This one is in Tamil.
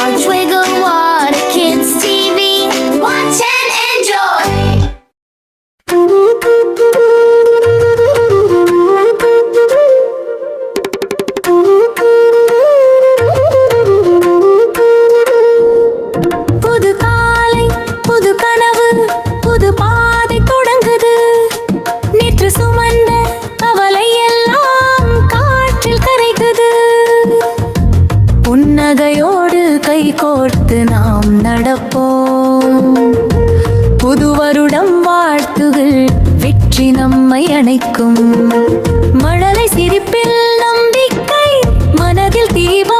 Watch Wiggle Water Kids TV. Watch and enjoy. புது காலை புது கனவு புது பாதை தொடங்குது. நேற்று சுமந்த கவலை எல்லாம் காற்றில் கரைக்குது. புன்னகையோடு கை கோர்த்து நாம் நடப்போம். புது வருடம் வாழ்த்துகள் வெற்றி நம்மை அணைக்கும். மழலை சிரிப்பில் நம்பிக்கை மனதில் தீபம்